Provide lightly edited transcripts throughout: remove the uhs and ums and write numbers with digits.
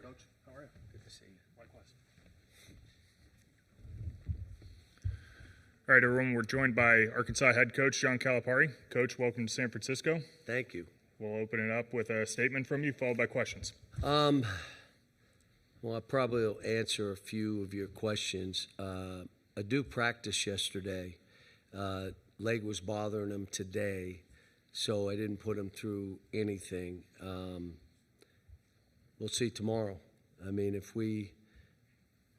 Coach. How are you? Good to see you. Likewise. All right, everyone, we're joined by Arkansas head coach John Calipari. Coach, welcome to San Francisco. Thank you. We'll open it up with a statement from you, followed by questions. Well, I probably will answer a few of your questions. I do practice yesterday. Leg was bothering him today, so I didn't put him through anything. We'll see tomorrow. I mean, if we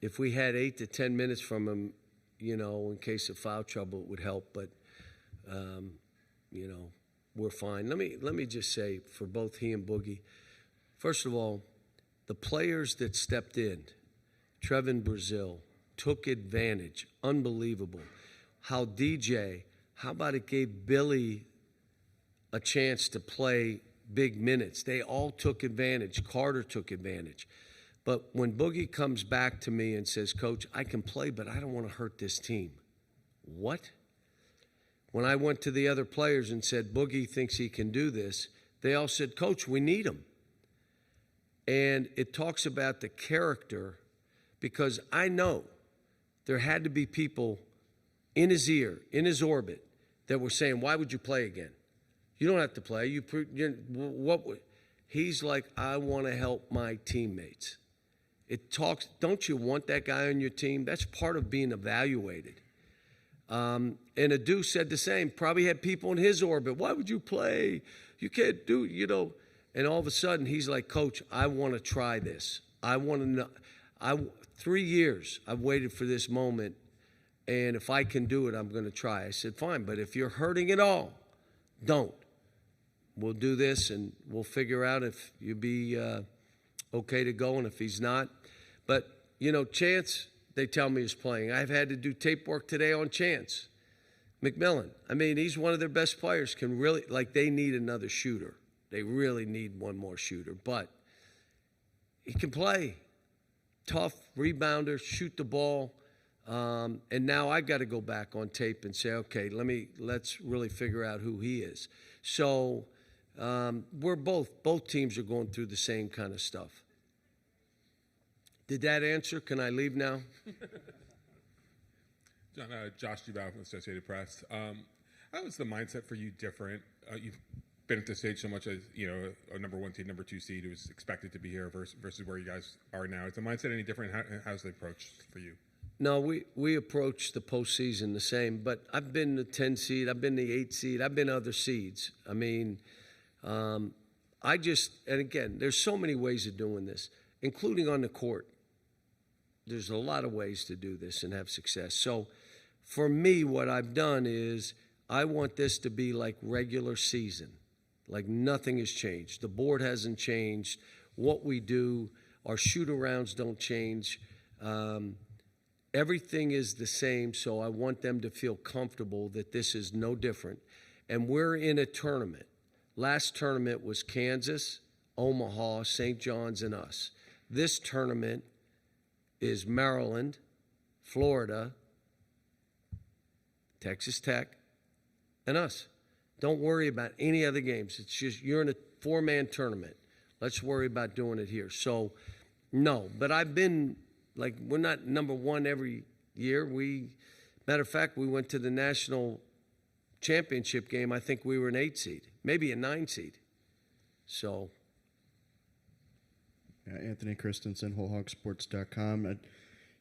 had 8 to 10 minutes from him, you know, in case of foul trouble, it would help. But you know, we're fine. Let me just say, for both he and Boogie, first of all, the players that stepped in, Trevin Brazil, took advantage. Unbelievable. How DJ, how about it gave Billy a chance to play big minutes? They all took advantage. Carter took advantage. But when Boogie comes back to me and says, Coach, I can play, but I don't want to hurt this team. What? When I went to the other players and said, Boogie thinks he can do this, they all said, Coach, we need him. And it talks about the character, because I know there had to be people in his ear, in his orbit, that were saying, why would you play again? You don't have to play. He's like, I want to help my teammates. It talks, don't you want that guy on your team? That's part of being evaluated. And Adu said the same, probably had people in his orbit. Why would you play? You can't do, you know. And all of a sudden, he's like, Coach, I want to try this. I want to know. 3 years I've waited for this moment, and if I can do it, I'm going to try. I said, fine, but if you're hurting at all, don't. We'll do this, and we'll figure out if you'll be okay to go, and if he's not. But, you know, Chance, they tell me, is playing. I've had to do tape work today on Chance. McMillan, I mean, he's one of their best players, can really, like, they need another shooter. They really need one more shooter, but he can play. Tough, rebounder, shoot the ball. And now I got to go back on tape and say, okay, let's really figure out who he is. So we're both teams are going through the same kind of stuff. Did that answer? Can I leave now? John, Josh Duval from Associated Press. How is the mindset for you different? You've been at this stage so much as, you know, a number 1 seed, number 2 seed who was expected to be here versus where you guys are now. Is the mindset any different? How's the approach for you? No, we approach the postseason the same, but I've been the 10 seed, I've been the 8 seed, I've been other seeds. I mean, and again, there's so many ways of doing this, including on the court. There's a lot of ways to do this and have success. So for me, what I've done is I want this to be like regular season. Like nothing has changed. The board hasn't changed. What we do, our shoot-arounds don't change. Everything is the same, so I want them to feel comfortable that this is no different. And we're in a tournament. Last tournament was Kansas, Omaha, St. John's, and us. This tournament is Maryland, Florida, Texas Tech, and us. Don't worry about any other games. It's just you're in a 4-man tournament. Let's worry about doing it here. So, no, but I've been, like, we're not number 1 every year. Matter of fact, we went to the national championship game. I think we were an 8 seed, maybe a 9 seed. So. Anthony Christensen, WholeHogSports.com.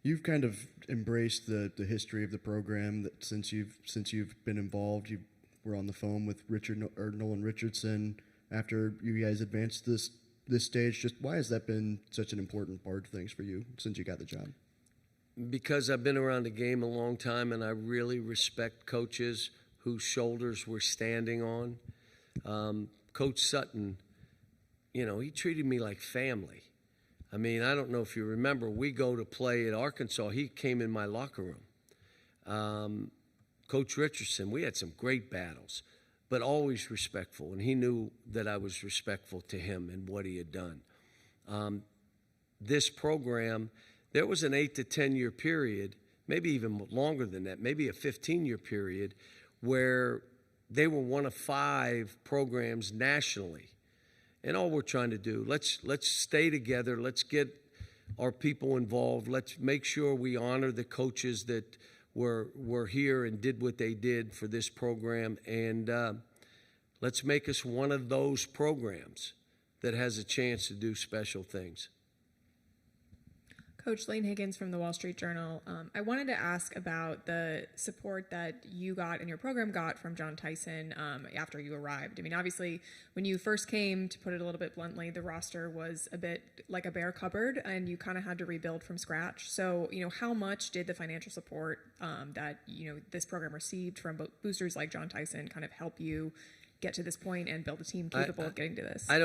You've kind of embraced the history of the program that since you've been involved. You were on the phone with Nolan Richardson after you guys advanced this stage. Just why has that been such an important part of things for you since you got the job? Because I've been around the game a long time, and I really respect coaches whose shoulders we're standing on. Coach Sutton, you know, he treated me like family. I mean, I don't know if you remember, we go to play at Arkansas. He came in my locker room. Coach Richardson, we had some great battles, but always respectful, and he knew that I was respectful to him and what he had done. This program, there was an 8 to 10 year period, maybe even longer than that, maybe a 15-year period, where they were one of 5 programs nationally. And all we're trying to do, let's stay together. Let's get our people involved. Let's make sure we honor the coaches that were here and did what they did for this program. And let's make us one of those programs that has a chance to do special things. Coach, Lane Higgins from the Wall Street Journal. I wanted to ask about the support that you got and your program got from John Tyson after you arrived. I mean, obviously, when you first came, to put it a little bit bluntly, the roster was a bit like a bare cupboard, and you kind of had to rebuild from scratch. So, how much did the financial support that, this program received from boosters like John Tyson kind of help you get to this point and build a team capable of getting to this? I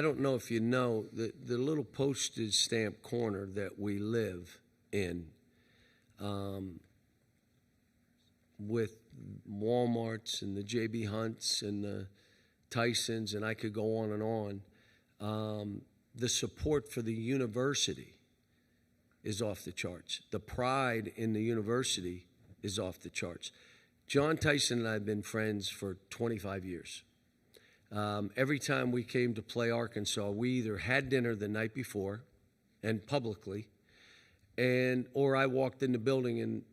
don't know if you know the little postage stamp corner that we live in, with Walmarts and the J.B. Hunts and the Tysons, and I could go on and on. The support for the university is off the charts. The pride in the university is off the charts. John Tyson and I have been friends for 25 years. Every time we came to play Arkansas, we either had dinner the night before and publicly, or I walked in the building and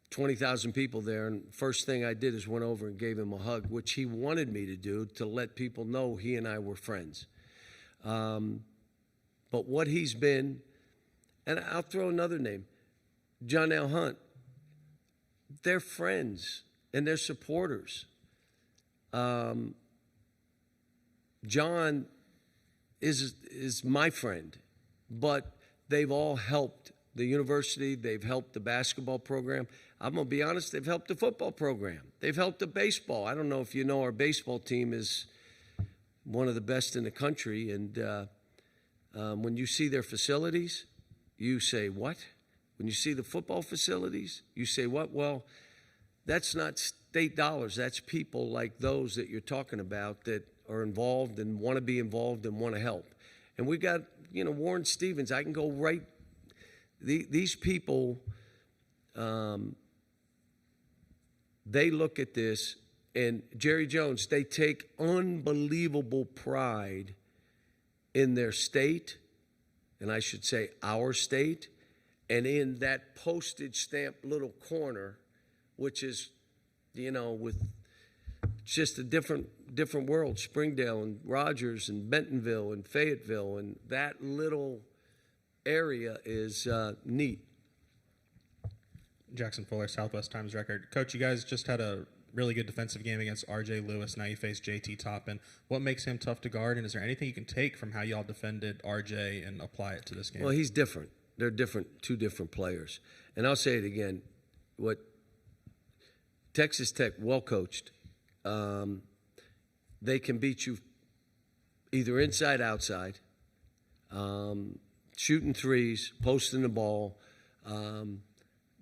20,000 people there, and first thing I did is went over and gave him a hug, which he wanted me to do to let people know he and I were friends. But what he's been, and I'll throw another name, John L. Hunt. They're friends and they're supporters. John is my friend, but they've all helped the university. They've helped the basketball program. I'm going to be honest, they've helped the football program. They've helped the baseball. I don't know if you know, our baseball team is one of the best in the country. And when you see their facilities, you say, what? When you see the football facilities, you say, what? Well, that's not state dollars. That's people like those that you're talking about that are involved and want to be involved and want to help. And we got, Warren Stevens. I can go right. These people, they look at this, and Jerry Jones, they take unbelievable pride in their state, and I should say our state, and in that postage stamp little corner, which is, with just a different world, Springdale and Rogers and Bentonville and Fayetteville, and that little area is neat. Jackson Fuller, Southwest Times Record. Coach, you guys just had a really good defensive game against R.J. Lewis. Now you face J.T. Toppin. What makes him tough to guard, and is there anything you can take from how y'all defended R.J. and apply it to this game? Well, he's different. They're different, two different players. And I'll say it again, what Texas Tech, well coached, they can beat you either inside, outside, shooting threes, posting the ball,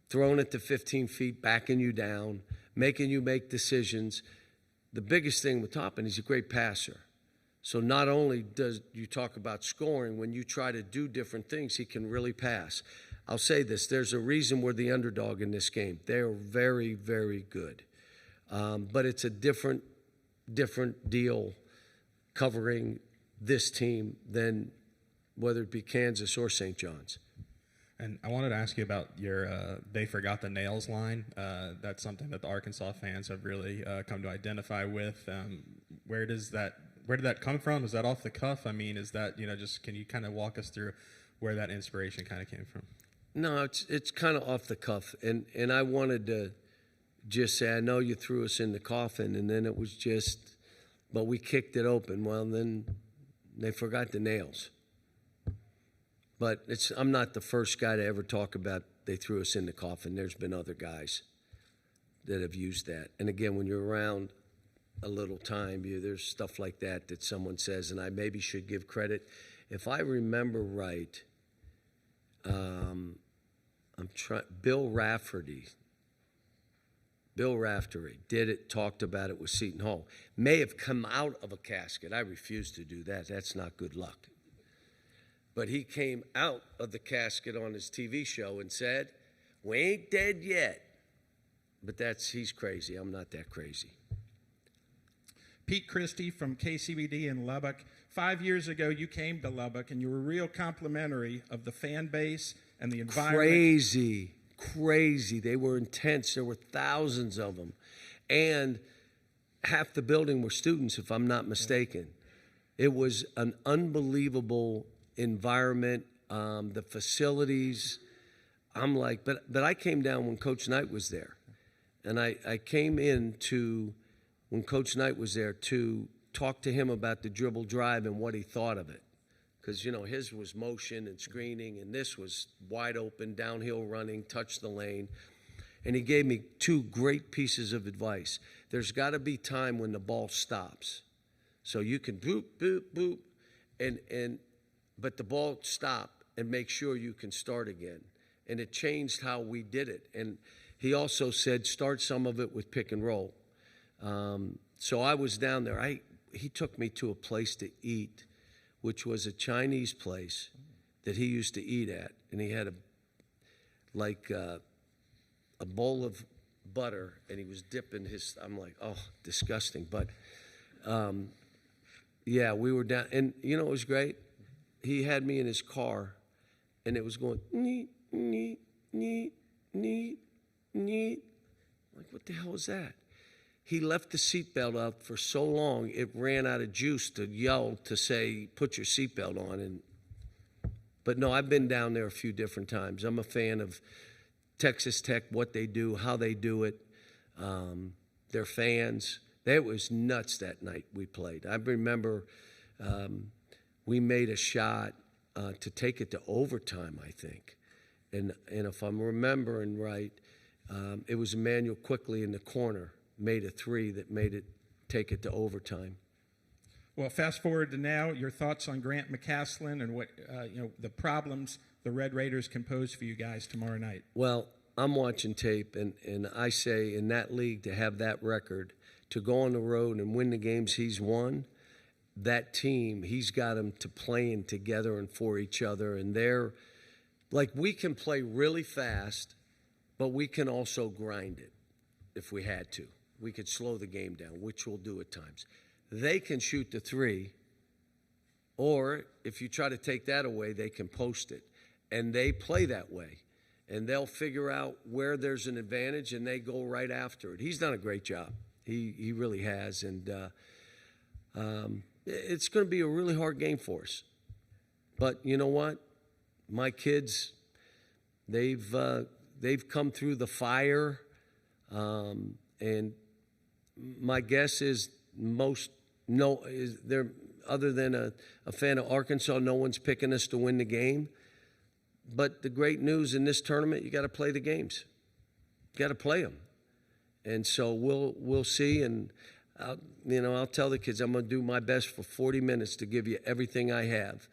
throwing it to 15 feet, backing you down, making you make decisions. The biggest thing with Toppin, he's a great passer. So not only does you talk about scoring, when you try to do different things, he can really pass. I'll say this, there's a reason we're the underdog in this game. They're very, very good. But it's a different deal covering this team than whether it be Kansas or St. John's. And I wanted to ask you about your "they forgot the nails" line. That's something that the Arkansas fans have really come to identify with. Where did that come from? Was that off the cuff? I mean, is that, just can you kind of walk us through where that inspiration kind of came from? No, it's kind of off the cuff. And I wanted to just say, I know you threw us in the coffin, and then it was just, but we kicked it open. Well, then they forgot the nails. But I'm not the first guy to ever talk about they threw us in the coffin. There's been other guys that have used that. And again, when you're around a little time, there's stuff like that someone says, and I maybe should give credit. If I remember right, Bill Raftery did it, talked about it with Seton Hall. May have come out of a casket. I refuse to do that. That's not good luck. But he came out of the casket on his TV show and said, "We ain't dead yet." But he's crazy. I'm not that crazy. Pete Christie from KCBD in Lubbock. 5 years ago, you came to Lubbock, and you were real complimentary of the fan base and the environment. Crazy. They were intense. There were thousands of them. And half the building were students, if I'm not mistaken. It was an unbelievable environment. The facilities, I'm like, but I came down when Coach Knight was there. And I came in when Coach Knight was there to talk to him about the dribble drive and what he thought of it. Because, his was motion and screening, and this was wide open, downhill running, touch the lane. And he gave me 2 great pieces of advice. There's got to be time when the ball stops. So you can boop, boop, boop, but the ball stop and make sure you can start again. And it changed how we did it. And he also said, start some of it with pick and roll. So I was down there. He took me to a place to eat, which was a Chinese place that he used to eat at. And he had a bowl of butter, and he was dipping his, I'm like, oh, disgusting. But, yeah, we were down. And, it was great. He had me in his car, and it was going, neat, neat, neat, neat, neat. Like, what the hell is that? He left the seatbelt out for so long, it ran out of juice to yell to say, put your seatbelt on. But no, I've been down there a few different times. I'm a fan of Texas Tech, what they do, how they do it, their fans. It was nuts that night we played. I remember we made a shot to take it to overtime, I think. And if I'm remembering right, it was Emmanuel Quickly in the corner, made a 3 that made it take it to overtime. Well, fast forward to now, your thoughts on Grant McCaslin and what, the problems the Red Raiders can pose for you guys tomorrow night. Well, I'm watching tape, and I say in that league to have that record, to go on the road and win the games he's won, that team, he's got them to playing together and for each other. And they're like, we can play really fast, but we can also grind it if we had to. We could slow the game down, which we'll do at times. They can shoot the 3, or if you try to take that away, they can post it. And they play that way. And they'll figure out where there's an advantage, and they go right after it. He's done a great job. He really has. And it's going to be a really hard game for us. But you know what? My kids, they've come through the fire. And my guess is other than a fan of Arkansas, no one's picking us to win the game. But the great news in this tournament, you got to play the games. You got to play them. And so we'll see. And I'll tell the kids I'm going to do my best for 40 minutes to give you everything I have.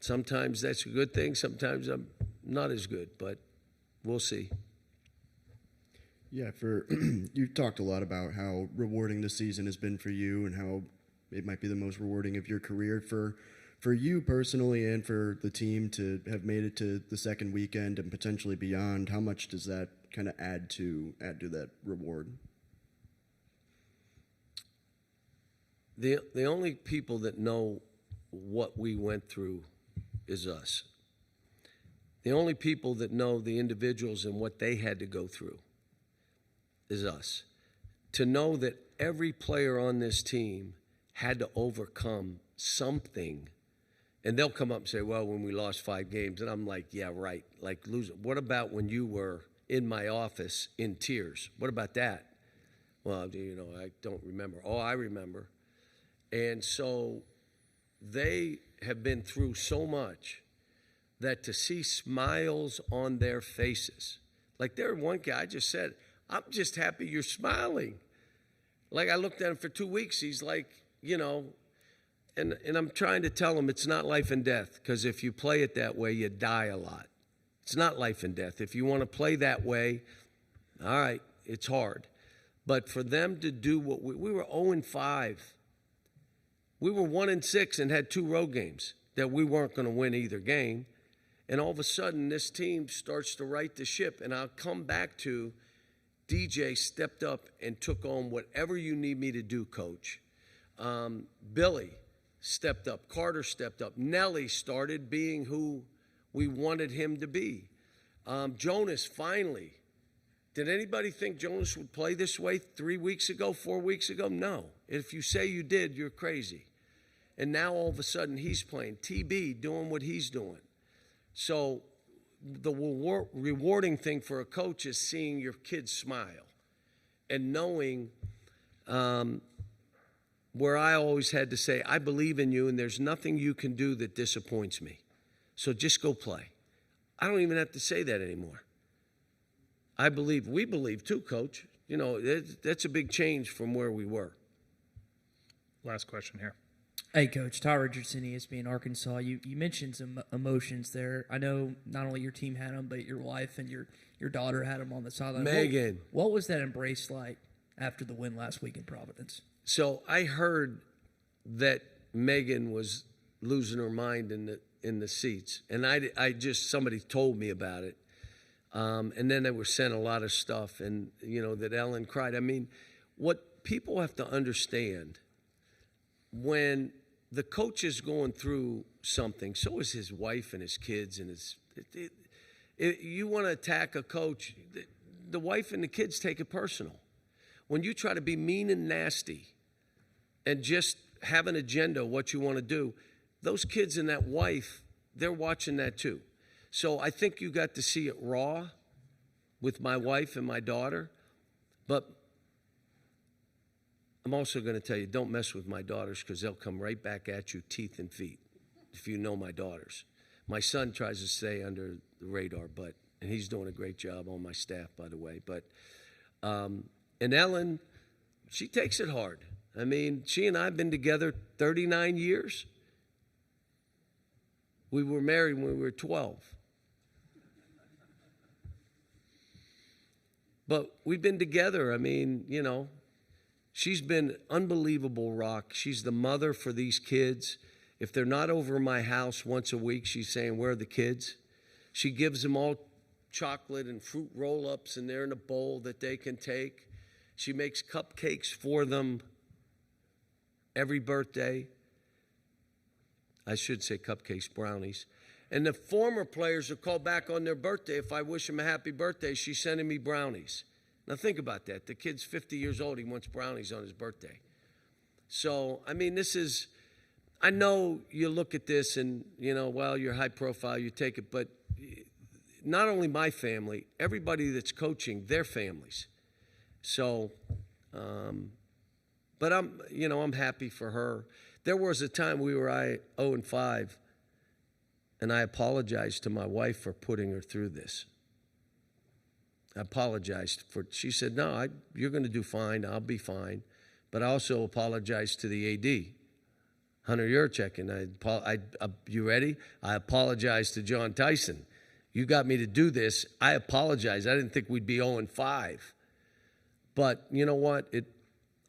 Sometimes that's a good thing. Sometimes I'm not as good, but we'll see. Yeah, you talked a lot about how rewarding the season has been for you and how it might be the most rewarding of your career. For you personally and for the team to have made it to the second weekend and potentially beyond, how much does that kind of add to that reward? The only people that know what we went through is us. The only people that know the individuals and what they had to go through is us. To know that every player on this team had to overcome something. And they'll come up and say, well, when we lost 5 games. And I'm like, yeah, right. Like, what about when you were in my office in tears? What about that? Well, I don't remember. Oh, I remember. And so they have been through so much that to see smiles on their faces. Like, there one guy just said, I'm just happy you're smiling. Like, I looked at him for 2 weeks. He's like, and I'm trying to tell him it's not life and death, because if you play it that way, you die a lot. It's not life and death. If you want to play that way, all right, it's hard. But for them to do what we were 0-5. We were 1-6 and had 2 road games that we weren't going to win either game. And all of a sudden, this team starts to right the ship. And I'll come back to DJ stepped up and took on whatever you need me to do, Coach. Billy stepped up. Carter stepped up. Nelly started being who we wanted him to be. Jonas finally. Did anybody think Jonas would play this way 3 weeks ago, 4 weeks ago? No. If you say you did, you're crazy. And now all of a sudden he's playing. TB doing what he's doing. So the rewarding thing for a coach is seeing your kids smile and knowing where I always had to say, I believe in you and there's nothing you can do that disappoints me. So just go play. I don't even have to say that anymore. We believe too, Coach. You know, that's a big change from where we were. Last question here. Hey, Coach. Ty Richardson, ESPN Arkansas. You mentioned some emotions there. I know not only your team had them, but your wife and your daughter had them on the sideline. Megan. What was that embrace like after the win last week in Providence? So I heard that Megan was losing her mind in the seats, and I just somebody told me about it, and then they were sent a lot of stuff, and you know that Ellen cried. I mean, what people have to understand when the coach is going through something, so is his wife and his kids and you want to attack a coach, the wife and the kids take it personal. When you try to be mean and nasty and just have an agenda, what you want to do, those kids and that wife, they're watching that too. So I think you got to see it raw with my wife and my daughter. But I'm also going to tell you, don't mess with my daughters because they'll come right back at you, teeth and feet, if you know my daughters. My son tries to stay under the radar, and he's doing a great job on my staff, by the way. But and Ellen, she takes it hard. I mean, she and I have been together 39 years. We were married when we were 12. But we've been together. I mean, you know, she's been unbelievable rock. She's the mother for these kids. If they're not over my house once a week, she's saying, where are the kids? She gives them all chocolate and fruit roll-ups, and they're in a bowl that they can take. She makes cupcakes for them every birthday. I should say cupcakes, brownies. And the former players are called back on their birthday. If I wish them a happy birthday, she's sending me brownies. Now think about that. The kid's 50 years old. He wants brownies on his birthday. So, I mean, I know you look at this and, you know, well, you're high profile, you take it. But not only my family, everybody that's coaching, their families. So, but I'm happy for her. There was a time we were 0-5, and I apologized to my wife for putting her through this. I apologized she said, no, you're going to do fine, I'll be fine. But I also apologized to the AD, Hunter Yurchek, and you ready? I apologized to John Tyson. You got me to do this. I apologize. I didn't think we'd be 0-5. But you know what?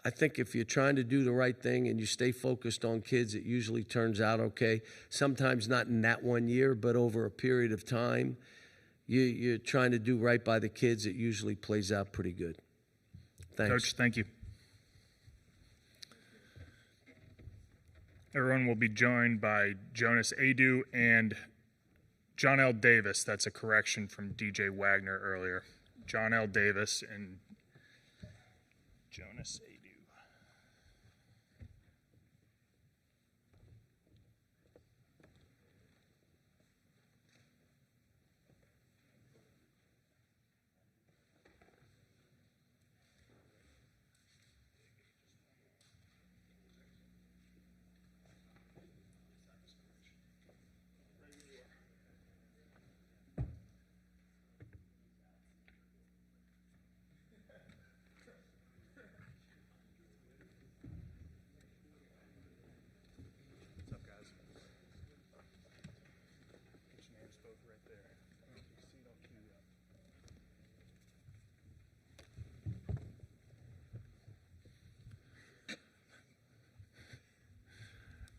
I think if you're trying to do the right thing and you stay focused on kids, it usually turns out okay. Sometimes not in that 1 year, but over a period of time, you're trying to do right by the kids. It usually plays out pretty good. Thanks. Coach, thank you. Everyone will be joined by Jonas Adu and John L. Davis. That's a correction from DJ Wagner earlier. John L. Davis and Jonas Adu.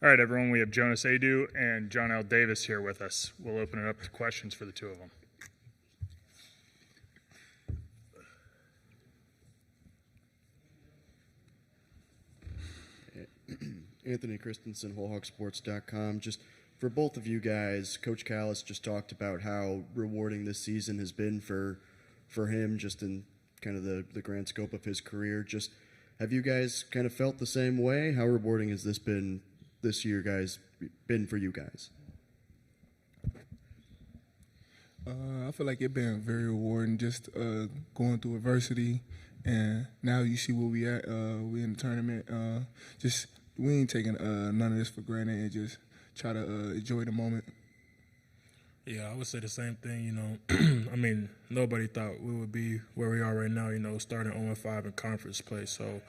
All right, everyone, we have Jonas Adu and John L. Davis here with us. We'll open it up to questions for the two of them. Anthony Christensen, WholeHogSports.com. Just for both of you guys, Coach Callis just talked about how rewarding this season has been for him, just in kind of the grand scope of his career. Just have you guys kind of felt the same way? How rewarding has this been this year, guys? Been for you guys? I feel like it's been very rewarding, just going through adversity, and now you see where we at. We in the tournament. Just we ain't taking none of this for granted, and just try to enjoy the moment. Yeah, I would say the same thing. You know, I mean, nobody thought we would be where we are right now. You know, starting 0-5 in conference play. So,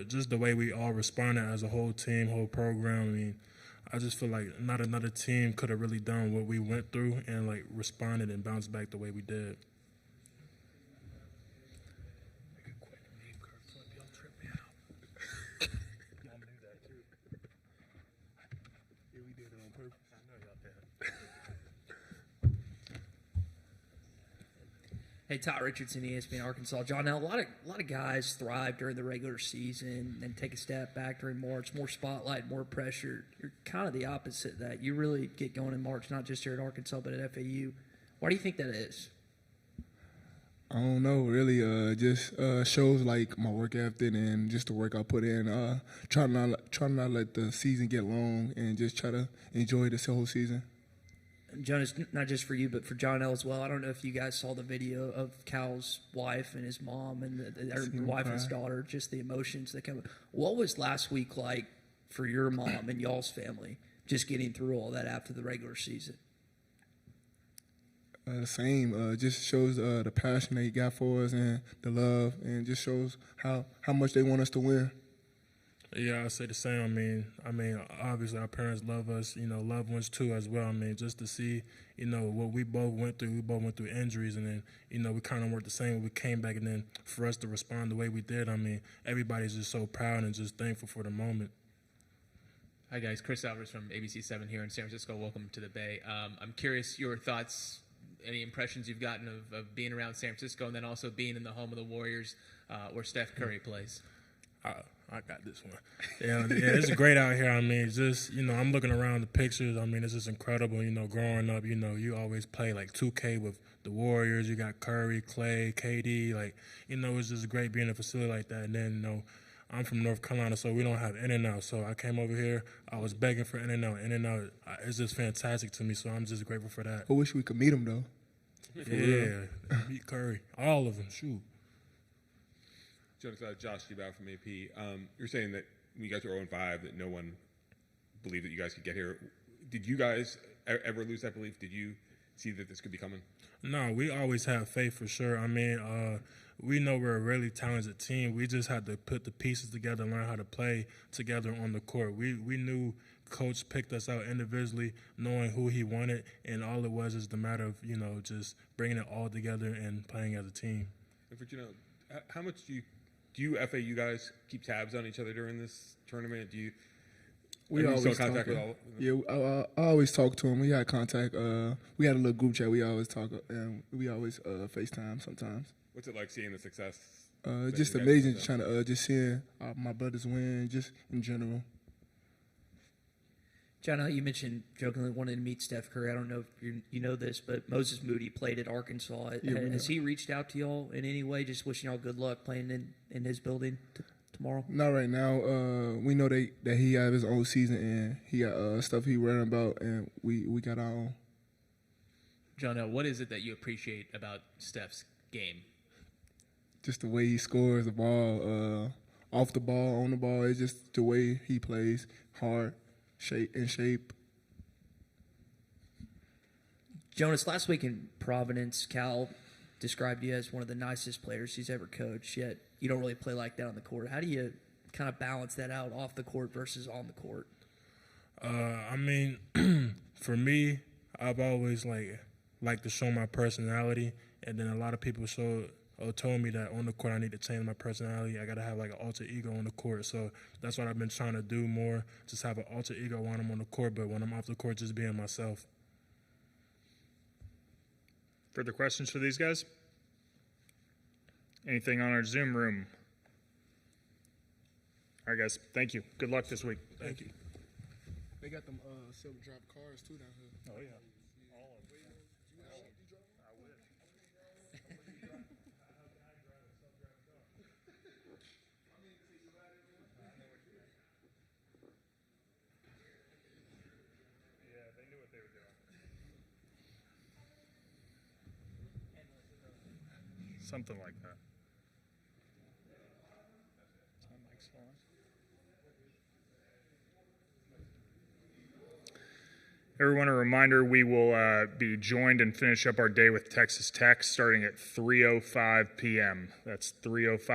just the way we all responded as a whole team, whole program. I mean, I just feel like not another team could have really done what we went through and like responded and bounced back the way we did. Hey, Todd Richardson, ESPN Arkansas. John, now a lot of guys thrive during the regular season and take a step back during March. More spotlight, more pressure. You're kind of the opposite of that. You really get going in March, not just here at Arkansas, but at FAU. Why do you think that is? I don't know, really. Just shows like my work ethic and just the work I put in. Try not let the season get long and just try to enjoy this whole season. Jonas, not just for you, but for John L. as well. I don't know if you guys saw the video of Cal's wife and his mom and their wife and his daughter, just the emotions that come. What was last week like for your mom and y'all's family, just getting through all that after the regular season? The same. Just shows the passion they got for us and the love, and just shows how much they want us to win. Yeah, I say the same. I mean, obviously our parents love us, you know, loved ones too as well. I mean, just to see, you know, what we both went through injuries, and then, you know, we kind of worked the same when we came back, and then for us to respond the way we did, I mean, everybody's just so proud and just thankful for the moment. Hi guys, Chris Alvarez from ABC7 here in San Francisco. Welcome to the Bay. I'm curious your thoughts, any impressions you've gotten of being around San Francisco, and then also being in the home of the Warriors, where Steph Curry plays. I got this one. Yeah, it's great out here. I mean, it's just, you know, I'm looking around the pictures. I mean, it's just incredible. You know, growing up, you know, you always play like 2K with the Warriors. You got Curry, Clay, KD. Like, you know, it's just great being in a facility like that. And then, you know, I'm from North Carolina, so we don't have In-N-Out. So I came over here. I was begging for In-N-Out. In-N-Out, it's just fantastic to me. So I'm just grateful for that. I wish we could meet him though. Yeah, meet Curry, all of them. Shoot. Josh Dubow from AP. You're saying that when you guys were 0-5, that no one believed that you guys could get here. Did you guys ever lose that belief? Did you see that this could be coming? No, we always have faith for sure. I mean, we know we're a really talented team. We just had to put the pieces together and learn how to play together on the court. We knew Coach picked us out individually, knowing who he wanted, and all it was is the matter of, you know, just bringing it all together and playing as a team. And for, you know, how much do you FAU guys keep tabs on each other during this tournament? We always talk. Yeah, I always talk to him. We had contact. We had a little group chat. We always talk, and we always FaceTime sometimes. What's it like seeing the success? Just amazing. Trying to just seeing my brothers win, just in general. John, you mentioned jokingly wanting to meet Steph Curry. I don't know if you know this, but Moses Moody played at Arkansas. Has he reached out to y'all in any way, just wishing y'all good luck playing in his building tomorrow? Not right now. We know that he have his own season, and he got stuff he worrying about, and we got our own. John, what is it that you appreciate about Steph's game? Just the way he scores the ball, off the ball, on the ball. It's just the way he plays, hard. Shape. Jonas, last week in Providence, Cal described you as one of the nicest players he's ever coached, yet you don't really play like that on the court. How do you kind of balance that out off the court versus on the court? I mean, for me, I've always like to show my personality, and then a lot of people told me that on the court I need to change my personality. I got to have like an alter ego on the court. So that's what I've been trying to do more, just have an alter ego when I'm on the court, but when I'm off the court, just being myself. Further questions for these guys? Anything on our Zoom room? All right, guys. Thank you. Good luck this week. Thank you. They got them self-driving cars too down here. Oh, yeah. Something like that. Everyone, a reminder, we will be joined and finish up our day with Texas Tech starting at 3:05 p.m. That's 3:05